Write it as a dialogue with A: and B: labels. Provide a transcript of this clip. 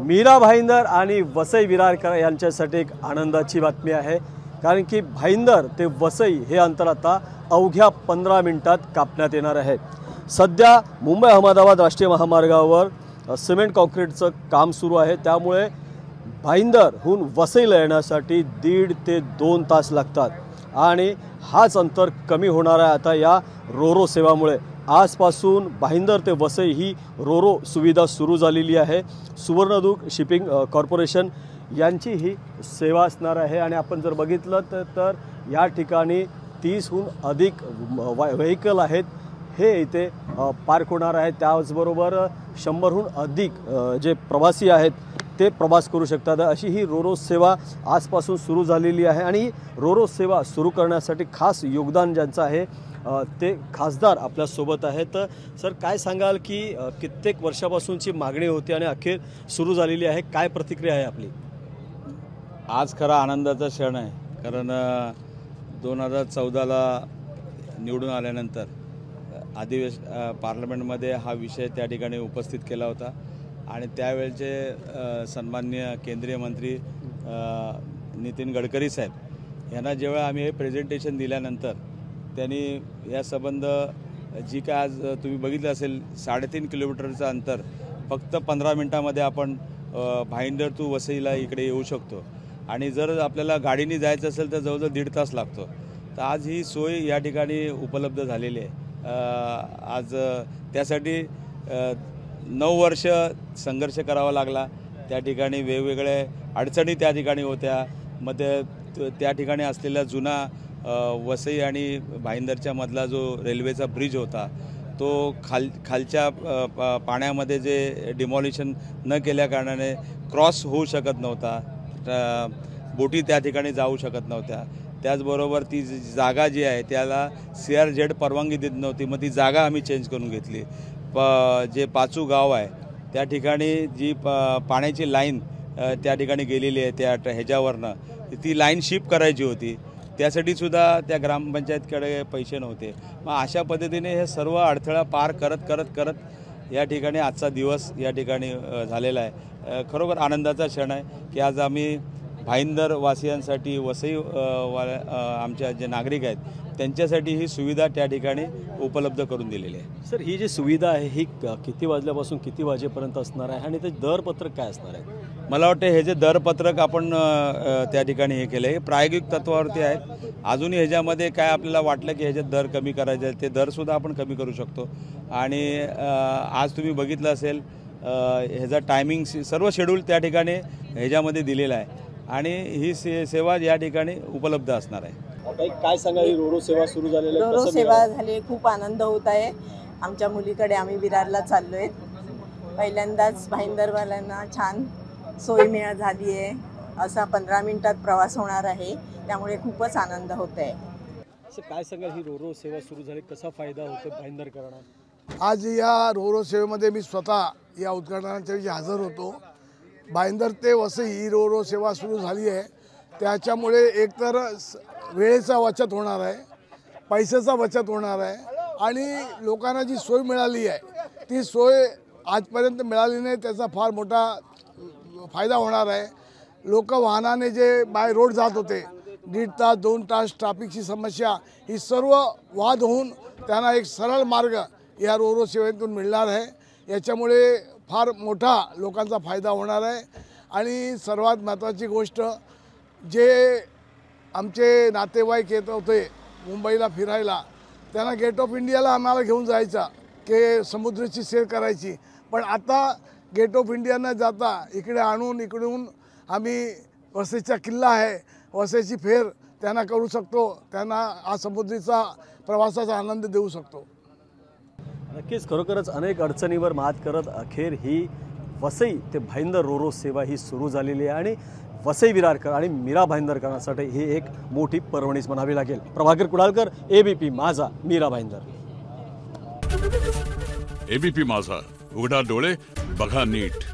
A: मीरा भाईंदर आणि वसई विरारकर यांच्यासाठी एक आनंदाची बातमी आहे, कारण की भाईंदर ते वसई हे अंतर आता अवघ्या 15 मिनिटात कापण्यात येणार आहे। सध्या मुंबई अहमदाबाद राष्ट्रीय महामार्गावर सिमेंट कॉन्क्रीटचं काम सुरू आहे, त्यामुळे भाईंदरहून वसईला येण्यासाठी 1.5 ते 2 तास लागतात आणि हाच अंतर कमी होणार आहे आता या रोरो सेवामुळे। आजपासून भाईंदर ते वसई ही रोरो सुविधा सुरू झालेली आहे। सुवर्णदूत शिपिंग कॉर्पोरेशन यांची ही सेवा असणार आहे आणि आपण जर बघितलं तर या ठिकाणी 30हून अधिक व्हेकल आहेत हे इथे पार्क होणार आहे। त्याचबरोबर 100हून अधिक जे प्रवासी आहेत ते प्रवास करू शकतात। अशी ही रोरो सेवा आजपासून सुरू झालेली आहे आणि रोरो सेवा सुरू करण्यासाठी खास योगदान ज्यांचं आहे ते खासदार आपल्या सोबत आहेत। सर, काय सांगाल की कित्येक वर्षापासूनची मागणी होती आणि अखेर सुरू झालेली आहे, काय प्रतिक्रिया आहे आपली?
B: आज खरा आनंदाचा क्षण आहे, कारण 2014ला निवडून आल्यानंतर पार्लमेंटमध्ये हा विषय त्या ठिकाणी उपस्थित केला होता आणि त्यावेळेचे सन्माननीय केंद्रीय मंत्री नितीन गडकरी साहेब यांना जेव्हा आम्ही हे प्रेझेंटेशन दिल्यानंतर त्यांनी या संबंध जी काय आज तुम्ही बघितलं असेल 3.5 किलोमीटरचं अंतर फक्त 15 मिनिटांमध्ये आपण भाईंदर टू वसईला इकडे येऊ शकतो आणि जर आपल्याला गाडीने जायचं असेल तर जवळजवळ 1.5 तास लागतो। तर आज ही सोय या ठिकाणी उपलब्ध झालेली आहे। आज त्यासाठी 9 वर्ष संघर्ष करावा लागला, त्या ठिकाणी वेगवेगळे अडचणी त्या ठिकाणी होत्या। मग त्या ठिकाणी असलेला जुना वसई आणि भाईंदरच्या मधला जो रेल्वेचा ब्रिज होता तो खालच्या पाण्यामध्ये जे डिमॉलिशन न केल्या कारणाने क्रॉस होऊ शकत नव्हता, बोटी त्या ठिकाणी जाऊ शकत नव्हत्या। त्याचबरोबर ती जागा जी आहे त्याला CRZ परवानगी देत नव्हती, मग ती जागा आम्ही चेंज करून घेतली। जे पाचू गाव आहे त्या ठिकाणी जी पाण्याची लाईन त्या ठिकाणी गेलेली आहे त्या ह्याच्यावरनं ती लाईन शिफ्ट करायची होती, त्यासाठी सुद्धा त्या ग्रामपंचायतकडे पैसे नव्हते। मग अशा पद्धतीने हे सर्व अडथळा पार करत या ठिकाणी आजचा दिवस या ठिकाणी झालेला आहे। खरोखर आनंदाचा क्षण आहे की आज आम्ही भाईंदर वासियांसाठी वसई आमच्या जे नागरिक आहेत त्यांच्यासाठी ही सुविधा त्या ठिकाणी उपलब्ध करून दिलेली आहे।
A: सर, ही जी सुविधा आहे ही किती वाजल्यापासून किती वाजेपर्यंत असणार आहे आणि ते दरपत्रक काय असणार आहे?
B: मला वाटतं हे जे दरपत्रक आपण त्या ठिकाणी हे केलं आहे प्रायोगिक तत्वावरती आहे। अजूनही ह्याच्यामध्ये काय आपल्याला वाटलं की ह्याच्यात दर कमी करायचे ते दरसुद्धा आपण कमी करू शकतो। आणि आज तुम्ही बघितलं असेल ह्याचा टायमिंग सर्व शेड्यूल त्या ठिकाणी ह्याच्यामध्ये दिलेला आहे आणि ही सेवा या ठिकाणी उपलब्ध असणार आहे।
A: काय सांगा, ही रोरो सेवा सुरू झालेली आहे,
C: रोरो सेवा झाली, खूप आनंद होत आहे। आमच्या मुलीकडे आम्ही विरारला चाललोय, पहिल्यांदाच भाईंदरवाल्यांना छान सोय झाली आहे। असा 15 मिनिटात प्रवास होणार आहे, त्यामुळे खूपच आनंद होत आहे।
A: काय सांगाल, ही रोरो सेवा सुरू झाली, कसा फायदा होतो भाईंदरकरांना?
D: आज या रोरो सेवेमध्ये मी स्वतः या उद्घाटनाच्या वेळी हजर होतो। भाईंदर ते वसई ही रोरो सेवा सुरू झाली आहे, त्याच्यामुळे एकतर वेळेचा बचत होणार आहे, पैशाचा बचत होणार आहे आणि लोकांना जी सोय मिळाली आहे ती सोय आजपर्यंत मिळाली नाही, त्याचा फार मोठा फायदा होणार आहे। लोक वाहनाने जे बाय रोड जात होते 1.5 तास 2 तास ट्रॅफिकची समस्या ही सर्व वाद होऊन त्यांना एक सरळ मार्ग या रोरो सेवेतून मिळणार आहे। याच्यामुळे फार मोठा लोकांचा फायदा होणार आहे आणि सर्वात महत्त्वाची गोष्ट, जे आमचे नातेवाईक येत होते मुंबईला फिरायला त्यांना गेट ऑफ इंडियाला आम्हाला घेऊन जायचा की समुद्राची सैर करायची, पण आता गेट ऑफ इंडिया न जाता इकडे आणून इकडून आम्ही वसईचा किल्ला आहे वसईची फेर त्यांना करू शकतो, त्यांना हा समुद्रीचा प्रवासाचा आनंद देऊ शकतो।
A: नक्कीच, खरोखरच अनेक अडचणीवर मात करत अखेर ही वसई ते भाईंदर रोरो सेवा ही सुरू झालेली आहे आणि वसई विरारकर आणि मीरा भाईंदरकरांसाठी ही एक मोठी पर्वणीच म्हणावी लागेल। प्रभाकर कुडाळकर, ABP माझा, मीरा भाईंदर।
E: ABP माझा, उघडा डोळे बघा नीट।